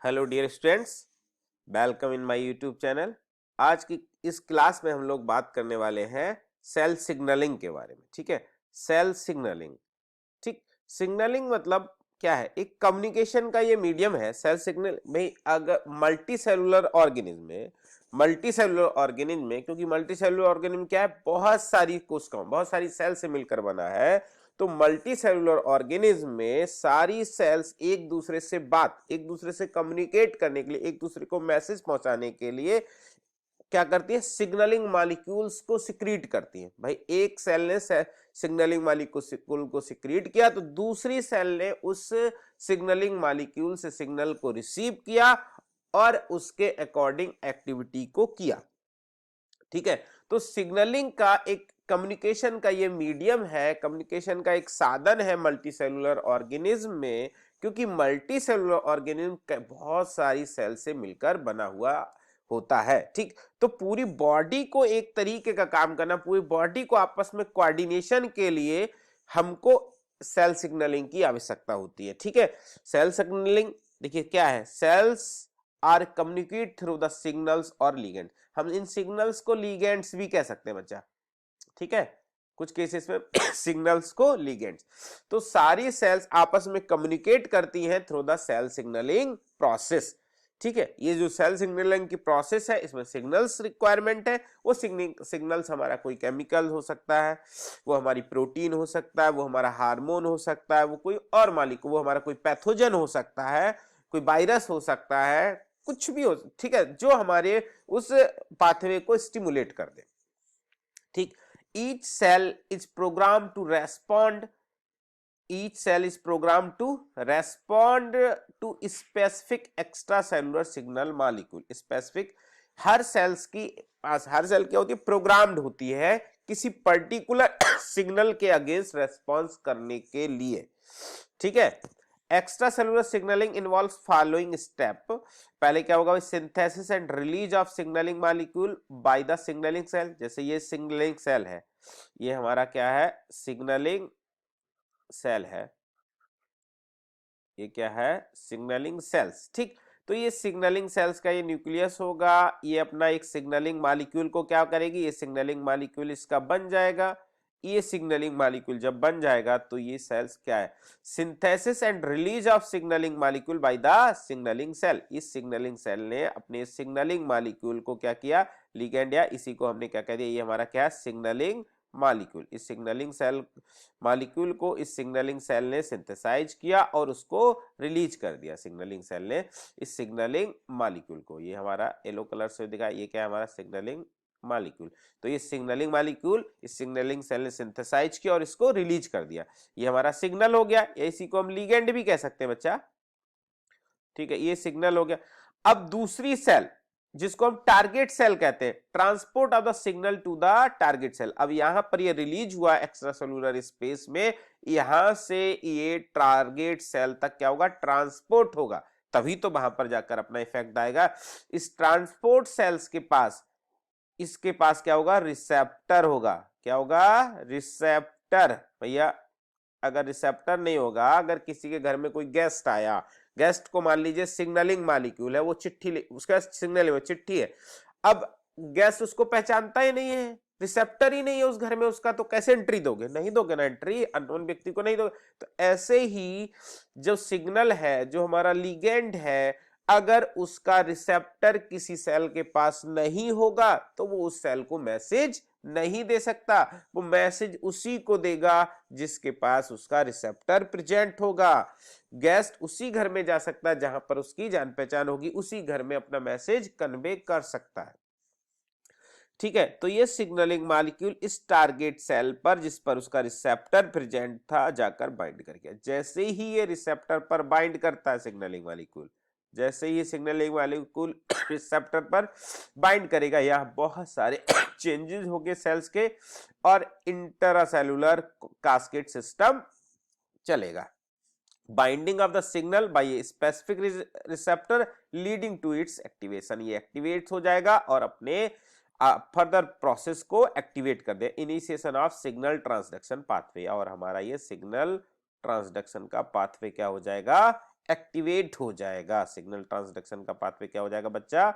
Hello dear students, welcome in my YouTube channel. आज की इस क्लास में हम लोग बात करने वाले हैं सेल सिग्नलिंग के बारे में। ठीक है, सेल सिग्नलिंग। ठीक, सिग्नलिंग मतलब क्या है? एक कम्युनिकेशन का ये मीडियम है। सेल सिग्नल में अगर मल्टी सेलुलर ऑर्गेनिज्म में क्योंकि मल्टी सेलुलर ऑर्गेनिज्म क्या है? बहुत सारी कोशिकाओं, बहुत सारी सेल से मिलकर बना है। तो मल्टी सेलुलर ऑर्गेनिज्म में सारी सेल्स एक दूसरे से कम्युनिकेट करने के लिए, एक दूसरे को मैसेज पहुंचाने के लिए क्या करती है? सिग्नलिंग मॉलिक्यूल्स को सिक्रीट करती है। भाई, एक सेल ने सिग्नलिंग मॉलिक्यूल को सिक्रीट किया तो दूसरी सेल ने उस सिग्नलिंग मॉलिक्यूल से सिग्नल को रिसीव किया और उसके अकॉर्डिंग एक्टिविटी को किया। ठीक है, तो सिग्नलिंग का एक कम्युनिकेशन का ये मीडियम है, कम्युनिकेशन का एक साधन है मल्टी सेलुलर ऑर्गेनिज्म में, क्योंकि मल्टी सेलुलर ऑर्गेनिज्म बहुत सारी सेल से मिलकर बना हुआ होता है। ठीक, तो पूरी बॉडी को एक तरीके का काम करना, पूरी बॉडी को आपस में कोऑर्डिनेशन के लिए हमको सेल सिग्नलिंग की आवश्यकता होती है। ठीक है, सेल सिग्नलिंग देखिए क्या है? Cells are communicate through the signals और लिगेंड। हम इन सिग्नल्स को लिगेंड्स भी कह सकते हैं बच्चा। ठीक है, कुछ केसेस में सिग्नल्स को लिगेंड्स। तो सारी सेल्स आपस में कम्युनिकेट करती हैं through the cell signalling process. ठीक है, ये जो सेल सिग्नलिंग की प्रोसेस है, इसमें सिग्नल्स रिक्वायरमेंट है। वो सिग्नल्स हमारा कोई केमिकल हो सकता है, वो हमारी प्रोटीन हो सकता है, वो हमारा हार्मोन हो सकता है, वो कोई और मालिक, वो हमारा कोई पैथोजन हो सकता है, कोई वायरस हो सकता है, कुछ भी हो। ठीक है, जो हमारे उस पाथवे को स्टिमुलेट कर दे। ठीक, each cell is programmed to respond to specific extracellular signal molecule। Specific हर सेल क्या होती है? प्रोग्राम्ड होती है किसी पर्टिकुलर सिग्नल के अगेंस्ट रेस्पॉन्स करने के लिए। ठीक है, extra cellular signalling involves following step. पहले क्या होगा? Synthesis and release of signalling molecule by the signalling cell. जैसे ये सिग्नलिंग सेल है, ये हमारा क्या है? सिग्नलिंग सेल है। ये क्या है? Signalling cells. ठीक, तो ये सिग्नलिंग सेल्स का ये न्यूक्लियस होगा। ये अपना एक सिग्नलिंग मॉलिक्यूल को क्या करेगी? ये सिग्नलिंग मॉलिक्यूल इसका बन जाएगा। ये सिग्नलिंग मॉलिक्यूल जब बन जाएगा तो ये सेल्स क्या है? Synthesis and release of signalling molecule by the signalling cell. इस सिग्नलिंग सेल ने अपने सिग्नलिंग मॉलिक्यूल को क्या किया? लिगेंड, या इसी को हमने क्या कह दिया? ये हमारा क्या है? Signalling molecule. इस सिग्नलिंग सेल मॉलिक्यूल को इस सिग्नलिंग सेल ने सिंथेसाइज किया और उसको रिलीज कर दिया। सिग्नलिंग सेल ने इस सिग्नलिंग मॉलिक्यूल को, ये हमारा येलो कलर से दिखा, ये क्या है? हमारा सिग्नलिंग मॉलिक्यूल। तो ये सिग्नलिंग मॉलिक्यूल इस सिग्नलिंग सेल ने सिंथेसाइज किया और इसको रिलीज कर दिया। ये हमारा सिग्नल हो गया, या इसी को हम लिगेंड भी कह सकते हैं बच्चा। ठीक है, ये सिग्नल हो गया। अब दूसरी सेल जिसको हम टारगेट सेल कहते हैं, transport of the signal to the target cell. अब यहां पर ये रिलीज हुआ एक्स्ट्रा सेलुलर स्पेस में, यहां से ये टारगेट सेल तक क्या होगा? ट्रांसपोर्ट होगा, तभी तो वहां पर जाकर अपना इफेक्ट आएगा। इस ट्रांसपोर्ट सेल्स के पास, इसके पास क्या होगा? रिसेप्टर होगा। क्या होगा? रिसेप्टर। भैया, अगर रिसेप्टर नहीं होगा, अगर किसी के घर में कोई गेस्ट आया, गेस्ट को मान लीजिए सिग्नलिंग मॉलिक्यूल है, वो चिट्ठी, उसका सिग्नल में चिट्ठी है। अब गेस्ट उसको पहचानता ही नहीं है, रिसेप्टर ही नहीं है उस घर में उसका, तो कैसे एंट्री दोगे? नहीं दोगे ना एंट्री, अननोन व्यक्ति को नहीं दोगे। तो ऐसे ही जो सिग्नल है, जो हमारा लिगेंड है, अगर उसका रिसेप्टर किसी सेल के पास नहीं होगा तो वो उस सेल को मैसेज नहीं दे सकता। वो मैसेज उसी को देगा जिसके पास उसका रिसेप्टर प्रेजेंट होगा। गेस्ट उसी घर में जा सकता है जहां पर उसकी जान पहचान होगी, उसी घर में अपना मैसेज कन्वे कर सकता है। ठीक है, तो ये सिग्नलिंग मॉलिक्यूल इस टारगेट सेल पर, जिस पर उसका रिसेप्टर प्रेजेंट था, जाकर बाइंड कर गया। जैसे ही ये रिसेप्टर पर बाइंड करता है सिग्नलिंग मॉलिक्यूल, जैसे ही सिग्नलिंग मॉलिक्यूल रिसेप्टर पर बाइंड करेगा, यहाँ बहुत सारे चेंजेस होंगे सेल्स के और इंटरसेलुलर कास्केड सिस्टम चलेगा। Binding of the signal by a specific receptor leading to its activation. ये एक्टिवेट हो जाएगा और अपने फर्दर प्रोसेस को एक्टिवेट कर दे। Initiation of signal transduction pathway, और हमारा ये सिग्नल ट्रांसडक्शन का पाथवे क्या हो जाएगा? एक्टिवेट हो जाएगा। सिग्नल ट्रांसडक्शन का पाथवे क्या हो जाएगा बच्चा,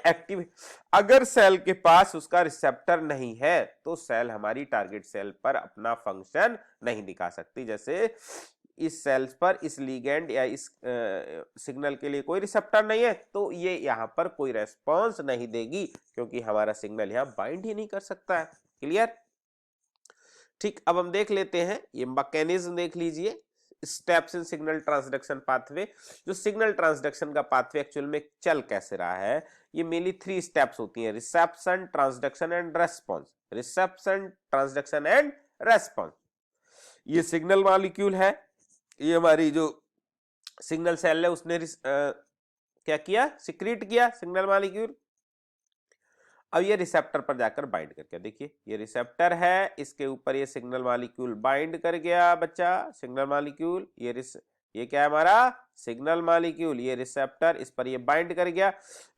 एक्टिव। अगर सेल के पास उसका रिसेप्टर नहीं है तो सेल हमारी टारगेट सेल पर अपना फंक्शन नहीं दिखा सकती। जैसे इस सेल्स पर इस लिगेंड या इस सिग्नल के लिए कोई रिसेप्टर नहीं है तो ये यहां पर कोई रेस्पॉन्स नहीं देगी, क्योंकि हमारा सिग्नल यहां बाइंड ही नहीं कर सकता है। क्लियर? ठीक, अब हम देख लेते हैं ये मैकेनिज्म देख लीजिए, steps in signal transduction pathway. जो सिग्नल ट्रांसडक्शन का पाथवे एक्चुअल में चल कैसे रहा है, ये मेनली 3 स्टेप्स होती हैं, reception, transduction and response. Reception, transduction and response. ये सिग्नल मॉलिक्यूल है, ये हमारी जो सिग्नल सेल है उसने क्या किया, सिक्रीट किया सिग्नल मॉलिक्यूल। अब ये रिसेप्टर पर जाकर बाइंड करके, देखिए ये रिसेप्टर है, इसके ऊपर ये सिग्नल मॉलिक्यूल बाइंड कर गया बच्चा, सिग्नल मॉलिक्यूल। ये क्या है हमारा सिग्नल मॉलिक्यूल, ये रिसेप्टर, इस पर ये बाइंड कर गया।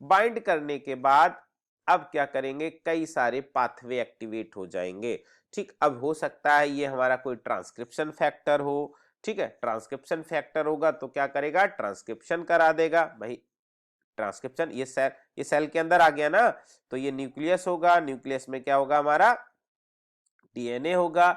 बाइंड करने के बाद अब क्या करेंगे, कई सारे पाथवे एक्टिवेट हो जाएंगे। ठीक, अब हो सकता है ये हमारा कोई ट्रांसक्रिप्शन फैक्टर हो। ठीक है, ट्रांसक्रिप्शन फैक्टर होगा तो क्या करेगा, ट्रांसक्रिप्शन करा देगा भाई। ट्रांसक्रिप्शन, ये सेल के अंदर आ गया ना, तो ये न्यूक्लियस होगा, न्यूक्लियस में क्या होगा हमारा डीएनए होगा।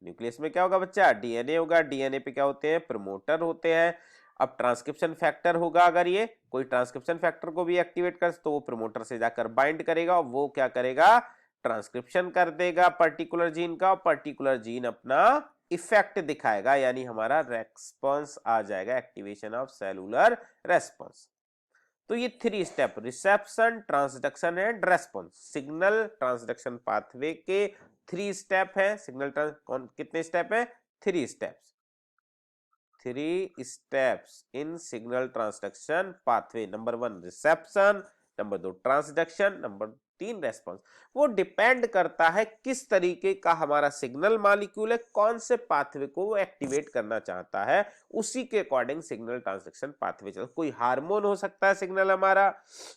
न्यूक्लियस में क्या होगा बच्चा, डीएनए होगा। डीएनए पे क्या होते हैं, प्रमोटर होते हैं। अब ट्रांसक्रिप्शन फैक्टर होगा, अगर ये कोई ट्रांसक्रिप्शन फैक्टर को भी एक्टिवेट कर तो वो प्रमोटर से जाकर बाइंड करेगा, और वो क्या करेगा, ट्रांसक्रिप्शन कर देगा पर्टिकुलर जीन का। पर्टिकुलर जीन अपना इफेक्ट दिखाएगा, यानी हमारा रेस्पॉन्स आ जाएगा, एक्टिवेशन ऑफ सेलुलर रेस्पॉन्स। तो ये 3 step, reception, transduction and response, signal transduction pathway के 3 स्टेप है। सिग्नल कितने स्टेप है, 3 steps. 3 steps in signal transduction pathway. Number 1 reception, number 2 transduction, number 3 response. वो डिपेंड करता है किस तरीके का हमारा सिग्नल मॉलिक्यूल है, कौन से पाथवे को वो एक्टिवेट करना चाहता है, उसी के अकॉर्डिंग सिग्नल ट्रांसडक्शन पाथवे चल। कोई हार्मोन हो सकता है सिग्नल हमारा,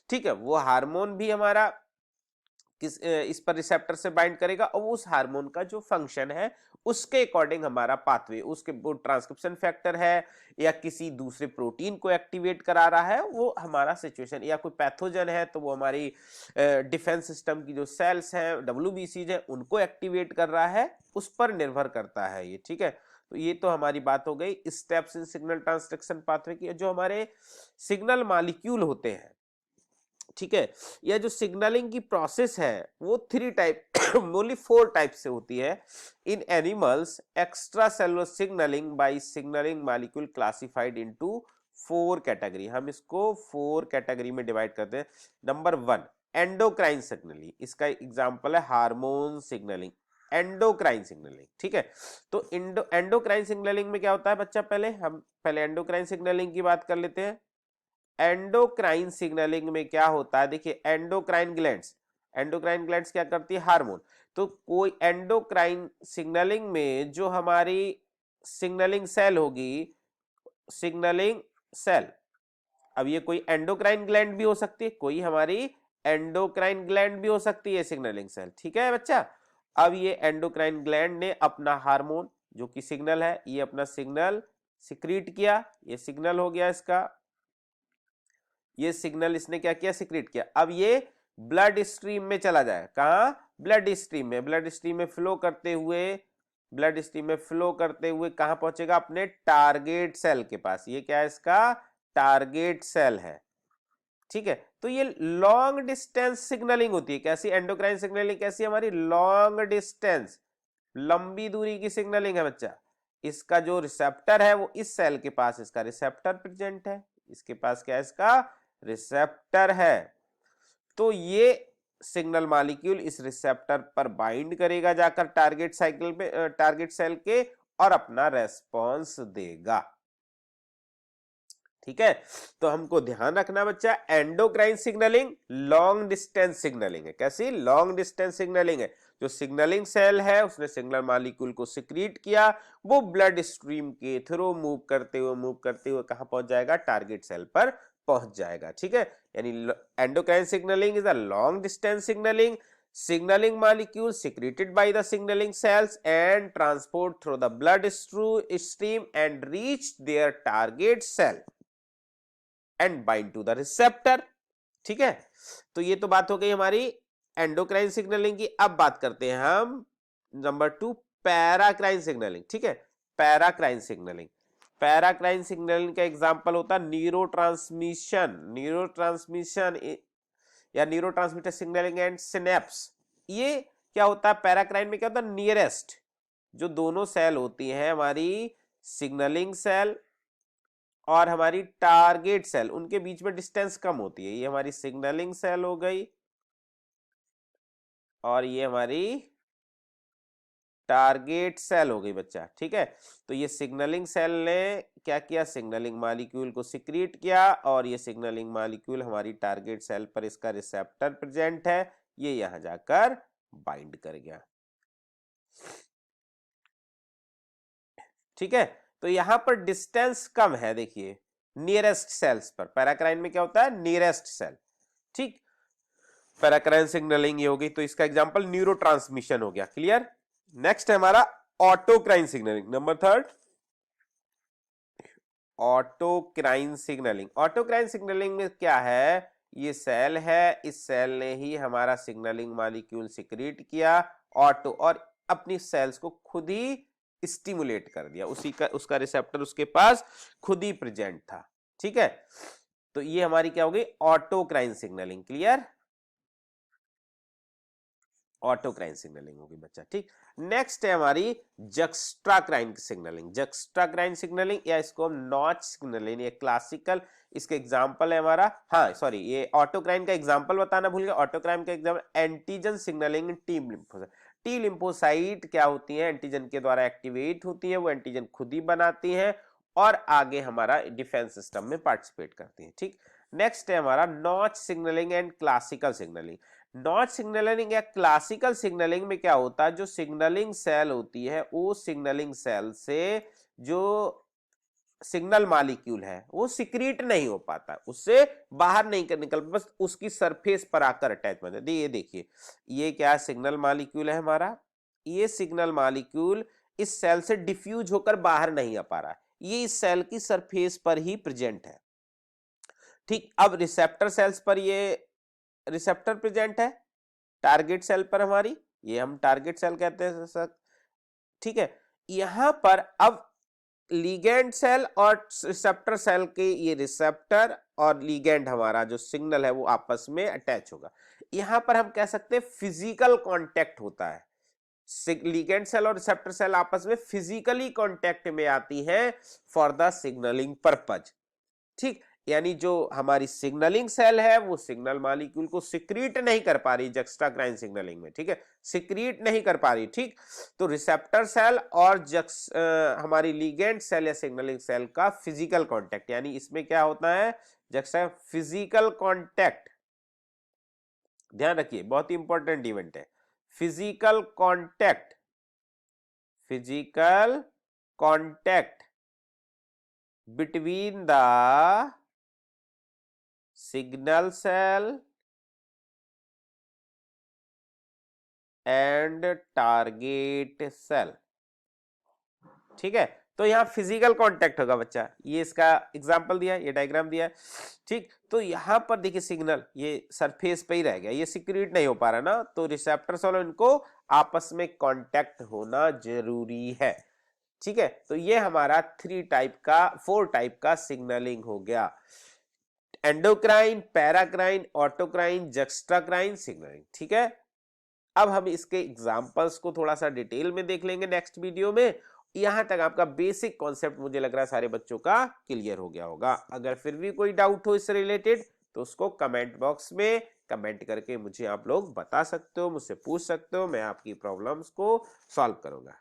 ठीक है, वो हार्मोन भी हमारा इस पर रिसेप्टर से बाइंड करेगा, और उस हार्मोन का जो फंक्शन है उसके अकॉर्डिंग हमारा पाथवे, उसके वो ट्रांसक्रिप्शन फैक्टर है या किसी दूसरे प्रोटीन को एक्टिवेट करा रहा है, वो हमारा सिचुएशन, या कोई पैथोजन है तो वो हमारी डिफेंस सिस्टम की जो सेल्स हैं, WBCs हैं, उनको एक्टिवेट कर रहा है, उस पर निर्भर करता है ये। ठीक है, तो ये तो हमारी बात हो गई steps in signal transduction pathway की। जो हमारे सिग्नल मॉलिक्यूल होते हैं, ठीक है, यह जो सिग्नलिंग की प्रोसेस है वो 3 टाइप ओनली 4 टाइप से होती है। In animals extra cellular signalling by signalling molecule classified into 4 category. हम इसको 4 कैटेगरी में डिवाइड करते हैं। नंबर 1 एंडोक्राइन सिग्नलिंग, इसका एग्जांपल है हार्मोन सिग्नलिंग, एंडोक्राइन सिग्नलिंग। ठीक है, तो एंडोक्राइन सिग्नलिंग में क्या होता है बच्चा, पहले एंडोक्राइन सिग्नलिंग की बात कर लेते हैं। एंडोक्राइन सिग्नलिंग में क्या होता है, देखिए एंडोक्राइन ग्लैंड्स क्या करती है, हार्मोन। तो कोई एंडोक्राइन सिग्नलिंग में जो हमारी सिग्नलिंग सेल होगी, सिग्नलिंग सेल, अब ये कोई एंडोक्राइन ग्लैंड भी हो सकती है, कोई हमारी एंडोक्राइन ग्लैंड भी हो सकती है सिग्नलिंग सेल। ठीक है बच्चा, अब ये एंडोक्राइन ग्लैंड ने अपना हार्मोन जो कि सिग्नल है, ये अपना सिग्नल सिक्रीट किया, ये सिग्नल हो गया इसका, ये सिग्नल इसने क्या किया, सिक्रीट किया। अब ये ब्लड स्ट्रीम में चला जाए, कहां, ब्लड स्ट्रीम में, ब्लड स्ट्रीम में फ्लो करते हुए कहां पहुंचेगा, अपने टारगेट सेल के पास। ये क्या है, इसका टारगेट सेल है। ठीक है, तो ये लॉन्ग डिस्टेंस सिग्नलिंग होती है। कैसी, एंडोक्राइन सिग्नलिंग कैसी, हमारी लॉन्ग डिस्टेंस, लंबी दूरी की सिग्नलिंग है बच्चा। इसका जो रिसेप्टर है वो इस सेल के पास, इसका रिसेप्टर प्रेजेंट है, इसके पास क्या है, इसका रिसेप्टर है। तो ये सिग्नल मॉलिक्यूल इस रिसेप्टर पर बाइंड करेगा जाकर टारगेट सेल के, और अपना रेस्पॉन्स देगा। ठीक है, तो हमको ध्यान रखना बच्चा, endocrine signalling long distance signalling है। कैसी, लॉन्ग डिस्टेंस सिग्नलिंग है। जो सिग्नलिंग सेल है उसने सिग्नल मॉलिक्यूल को सिक्रीट किया, वो ब्लड स्ट्रीम के थ्रू मूव करते हुए कहां पहुंच जाएगा, टारगेट सेल पर पहुंच जाएगा। ठीक है, यानी endocrine signalling is a long distance signalling. signaling molecule secreted by the signaling cells and transport through the blood stream and reach their target cell and bind to the receptor। ठीक है, तो ये तो बात हो गई हमारी एंडोक्राइन सिग्नलिंग की। अब बात करते हैं हम नंबर 2 पैराक्राइन सिग्नलिंग। ठीक है, पैराक्राइन सिग्नलिंग, पैराक्राइन सिग्नलिंग का एग्जांपल होता है न्यूरोट्रांसमिशन या न्यूरोट्रांसमीटर सिग्नलिंग एंड सिनेप्स। ये क्या होता है पैराक्राइन में, क्या होता है नियरेस्ट जो दोनों सेल होती हैं हमारी सिग्नलिंग सेल और हमारी टारगेट सेल, उनके बीच में डिस्टेंस कम होती है। ये हमारी सिग्नलिंग सेल हो गई और ये हमारी टारगेट सेल हो गई बच्चा। ठीक है, तो ये सिग्नलिंग सेल ने क्या किया, सिग्नलिंग मॉलिक्यूल को सिक्रीट किया और ये सिग्नलिंग मॉलिक्यूल हमारी टारगेट सेल पर इसका रिसेप्टर प्रेजेंट है, ये यहां जाकर बाइंड कर गया। ठीक है, तो यहां पर डिस्टेंस कम है, देखिए नियरेस्ट सेल्स पर। पैराक्राइन में क्या होता है नियरेस्ट सेल। ठीक, पैराक्राइन सिग्नलिंग ये हो गई, तो इसका एग्जांपल न्यूरोट्रांसमिशन हो गया। क्लियर। नेक्स्ट है हमारा autocrine signalling, number 3 autocrine signalling. Autocrine signalling में क्या है, ये सेल है, इस सेल ने ही हमारा सिग्नलिंग मॉलिक्यूल सिक्रीट किया ऑटो और अपनी सेल्स को खुद ही स्टिमुलेट कर दिया, उसी का उसका रिसेप्टर उसके पास खुद ही प्रेजेंट था। ठीक है, तो ये हमारी क्या हो गई autocrine signalling. Clear, autocrine signalling होगी बच्चा। ठीक, नेक्स्ट है हमारी जक्स्ट्राक्राइन सिग्नलिंग। जक्स्ट्राक्राइन सिग्नलिंग या इसको हम नॉच सिग्नलिंग, ये क्लासिकल इसका एग्जांपल है हमारा। हाँ सॉरी, ये ऑटोक्राइन का एग्जांपल बताना भूल गया। ऑटोक्राइन का example antigen signalling T lymphocyte. T lymphocyte क्या होती है, एंटीजन के द्वारा एक्टिवेट होती है, वो एंटीजन खुद ही बनाती है और आगे हमारा डिफेंस सिस्टम में पार्टिसिपेट करती है। ठीक, नेक्स्ट है हमारा notch signalling and classical signalling. Notch signalling या क्लासिकल सिग्नलिंग में क्या होता है, जो सिग्नलिंग सेल होती है वो सिग्नलिंग सेल से जो सिग्नल मॉलिक्यूल है वो सिक्रीट नहीं हो पाता, उससे बाहर नहीं निकल, बस उसकी सरफेस पर आकर अटैच हो जाती है। ये देखिए, ये क्या सिग्नल मॉलिक्यूल है हमारा, ये सिग्नल मॉलिक्यूल इस सेल से डिफ्यूज होकर बाहर नहीं आ पा रहा है, ये इस सेल की सरफेस पर ही प्रेजेंट है। ठीक, अब रिसेप्टर सेल्स पर ये रिसेप्टर प्रेजेंट है, टारगेट सेल पर हमारी, ये हम टारगेट सेल कहते हैं सर। ठीक है, यहां पर अब लीगेंड सेल और रिसेप्टर सेल के ये रिसेप्टर और लीगेंड हमारा जो सिग्नल है वो आपस में अटैच होगा। यहां पर हम कह सकते हैं फिजिकल कांटेक्ट होता है, लीगेंड सेल और रिसेप्टर सेल आपस में फिजिकली कांटेक्ट में आती है फॉर द सिग्नलिंग पर्पज। ठीक, यानी जो हमारी सिग्नलिंग सेल है वो सिग्नल मॉलिक्यूल को सिक्रीट नहीं कर पा रही जक्स्ट्राक्राइन सिग्नलिंग में। ठीक है, सिक्रीट नहीं कर पा रही। ठीक, तो रिसेप्टर सेल और हमारी लीगेंड सेल या सिग्नलिंग सेल का फिजिकल कांटेक्ट, यानी इसमें क्या होता है फिजिकल कांटेक्ट, ध्यान रखिए बहुत ही इंपॉर्टेंट इवेंट है physical contact. Physical contact between the signal cell and target cell. ठीक है, तो यहां फिजिकल कांटेक्ट होगा बच्चा, ये इसका एग्जांपल दिया, ये डायग्राम दिया है। ठीक, तो यहां पर देखिए सिग्नल ये सरफेस पे ही रह गया, ये सिक्रीट नहीं हो पा रहा ना, तो रिसेप्टर सेल इनको आपस में कांटेक्ट होना जरूरी है। ठीक है, तो ये हमारा 4 टाइप का सिग्नलिंग हो गया, एंडोक्राइन, पैराक्राइन, ऑटोक्राइन, जक्स्ट्राक्राइन सिग्नलिंग। ठीक है, अब हम इसके एग्जांपल्स को थोड़ा सा डिटेल में देख लेंगे नेक्स्ट वीडियो में। यहां तक आपका बेसिक कॉन्सेप्ट मुझे लग रहा है सारे बच्चों का क्लियर हो गया होगा। अगर फिर भी कोई डाउट हो इससे रिलेटेड तो उसको कमेंट बॉक्स में कमेंट करके मुझे आप लोग बता सकते हो, मुझसे पूछ सकते हो, मैं आपकी प्रॉब्लम्स को सॉल्व करूंगा।